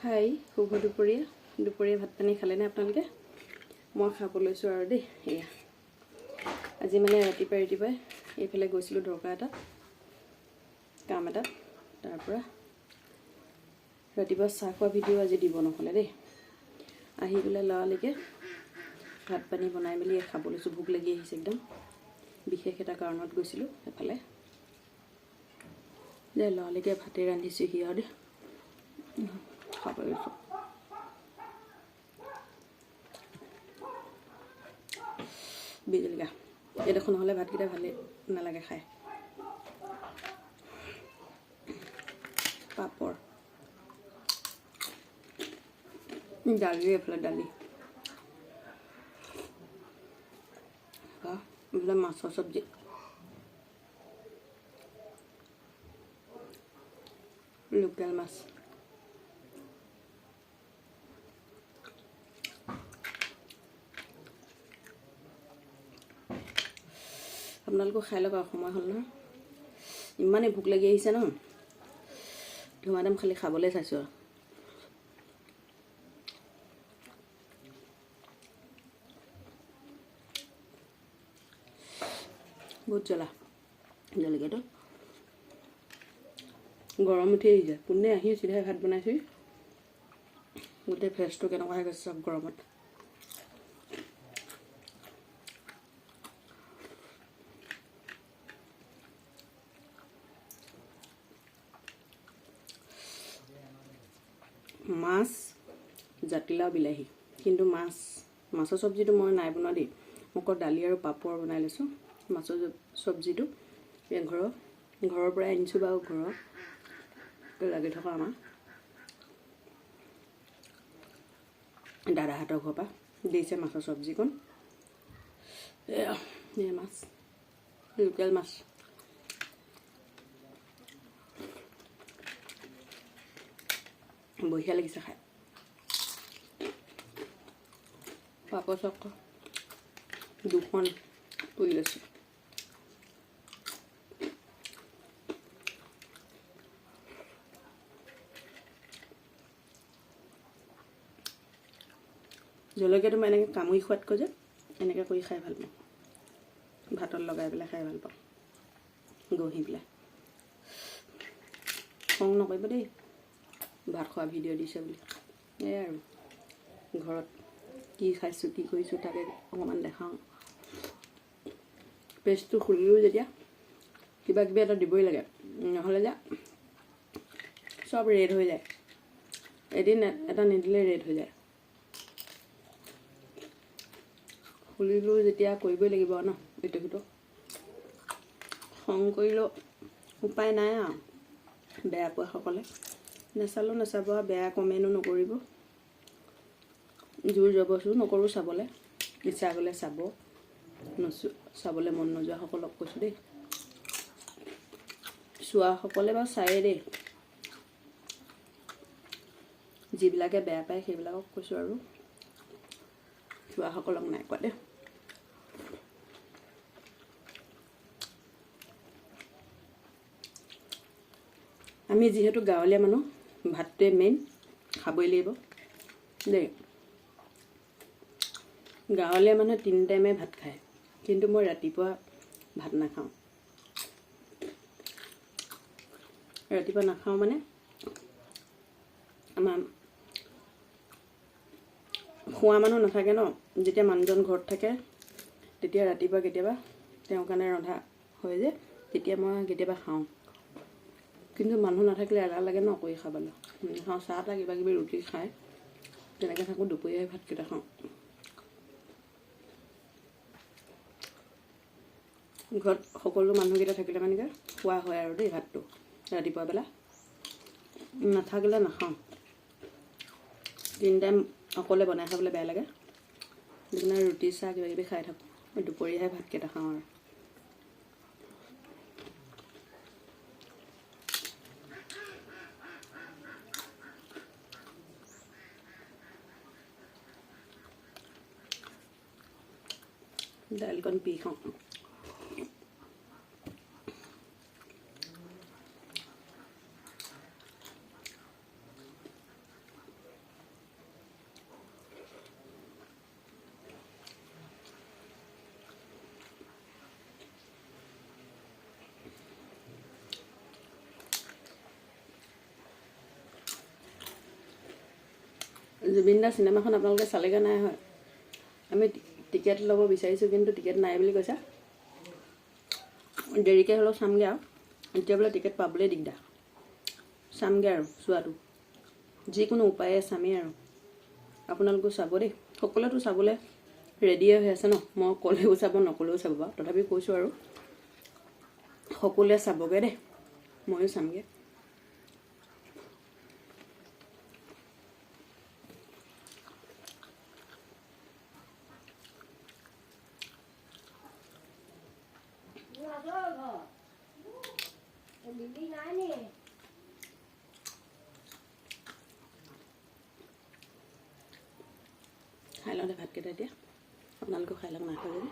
হাই শুভ দুপৰীয়া ভাত পানী খালেনে আপোনালোকে? মই খাব লৈছোঁ আৰু দেই। এয়া আজি মানে ৰাতিপুৱাই এইফালে গৈছিলোঁ দৰকাৰ এটা কাম এটা, তাৰপৰা ৰাতিপুৱা চাহ খোৱা ভিডিঅ' আজি দিব নহ'লে দেই। আহি পেলাই লৰালৈকে ভাত পানী বনাই মেলি খাব লৈছোঁ। ভোক লাগি আহিছে একদম। বিশেষ এটা কাৰণত গৈছিলোঁ এফালে যে লৰালৈকে ভাতে ৰান্ধিছোঁহি আৰু দেই খাব লৈছোঁ। বিজলগা এই দেখোন নহ'লে ভাতকেইটা ভালেই নালাগে খাই। পাপৰ, দালি, এইফালে দালি, এইফালে মাছৰ চব্জি, লোকেল মাছ। আপোনালোকেও খাই লওক আৰু, সময় হ'ল নহয়। ইমানেই ভোক লাগি আহিছে ন, ধুমাধুম খালি খাবলৈ চাইছোঁ আৰু। বহুত জলকীয়াটো গৰম উঠি আহিছে। কোনে আহি চিধাই ভাত বনাইছে, গোটেই ফ্ৰেছটো কেনেকুৱা হৈ গৈছে চব গৰমত। মাছ, জাতিলাও, বিলাহী। কিন্তু মাছৰ চব্জিটো মই নাই বনোৱা দেই। মই অকল দালি আৰু পাপৰ বনাই লৈছোঁ। মাছৰ চব্জিটো ঘৰৰ পৰাই আনিছোঁ বাৰু, ঘৰত লাগি থকা আমাৰ দাদাহঁতৰ ঘৰৰ পৰা দিছে মাছৰ চব্জিকণ। এয়া মাছ, লোকেল মাছ। বঢ়িয়া লাগিছে খাই। পাপৰ চক দুখন পুৰি লৈছোঁ। জলকীয়াটো মই এনেকৈ কামুৰি খোৱাতকৈ যে এনেকৈ কৰি খাই ভাল পাওঁ। ভাতত লগাই পেলাই খাই ভাল পাওঁ, গহি পেলাই। খং নকৰিব দেই, ভাত খোৱা ভিডিঅ' দিছে বুলি। এয়াই আৰু ঘৰত কি খাইছোঁ কি কৰিছোঁ তাকে অকণমান দেখাওঁ। পেজটো খুলিলোঁ যেতিয়া কিবা কিবি এটা দিবই লাগে, নহ'লে যে চব ৰেড হৈ যায়। এদিন এটা নিদিলে ৰেড হৈ যায়। খুলিলোঁ যেতিয়া কৰিবই লাগিব ন, ইটো সিটো। খং কৰিলেও উপায় নাই আৰু। বেয়া পোৱাসকলে নাচালেও নাচাব আৰু, বেয়া কমেণ্টো নকৰিব। জোৰ জবৰদস্তি নকৰোঁ চাবলৈ। ইচ্ছা গ'লে চাব, চাবলৈ মন নোযোৱাসকলক কৈছোঁ দেই। চোৱাসকলে বাৰু চায়েই দেই, যিবিলাকে বেয়া পায় সেইবিলাকক কৈছোঁ আৰু, চোৱাসকলক নাই কোৱা দেই। আমি যিহেতু গাঁৱলীয়া মানুহ, ভাতটোৱে মেইন, খাবই লাগিব দেই। গাঁৱলীয়া মানুহে 3 টাইমে ভাত খায়, কিন্তু মই ৰাতিপুৱা ভাত নাখাওঁ। ৰাতিপুৱা নাখাওঁ মানে আমাৰ খোৱা মানুহ নাথাকে ন। যেতিয়া মানুহজন ঘৰত থাকে তেতিয়া ৰাতিপুৱা কেতিয়াবা তেওঁৰ কাৰণে ৰন্ধা হয় যে, তেতিয়া মই কেতিয়াবা খাওঁ। কিন্তু মানুহ নাথাকিলে এলাহ লাগে ন কৰি খাবলৈ, নাখাওঁ। চাহ তাহ কিবা কিবি ৰুটি খাই তেনেকৈ থাকোঁ। দুপৰীয়াই ভাতকেইটা খাওঁ। ঘৰত সকলো মানুহকেইটা থাকিলে মানে খোৱা হয় আৰু দেই ভাতটো ৰাতিপুৱা বেলা। নাথাকিলে নাখাওঁ। 3 টাইম অকলে বনাই খাবলৈ বেয়া লাগে, সেইকাৰণে ৰুটি চাহ কিবা কিবি খাই থাকোঁ। দুপৰীয়াহে ভাতকেইটা খাওঁ আৰু। দাইলকণ পি খাওঁ। জুবিন দাৰ চিনেমাখন আপোনালোকে চালেগৈ নাই হয় আমি টিকেট ল'ব বিচাৰিছোঁ কিন্তু টিকেট নাই বুলি কৈছা দেৰিকৈ হ'লেও চামগৈ আৰু এতিয়া বোলে টিকেট পাবলৈ দিগদাৰ চামগৈ আৰু চোৱাটো যিকোনো উপায়ে চামেই আৰু আপোনালোকো চাব দেই সকলোৱেতো চাবলৈ ৰেডিয়ে হৈ আছে ন মই ক'লেও চাব নক'লেও চাব বাৰু তথাপি কৈছোঁ আৰু সকলোৱে চাবগৈ দেই ময়ো চামগৈ খাই লওঁতে ভাতকেইটা এতিয়া আপোনালোকেও খাই লওক নাখায় যদি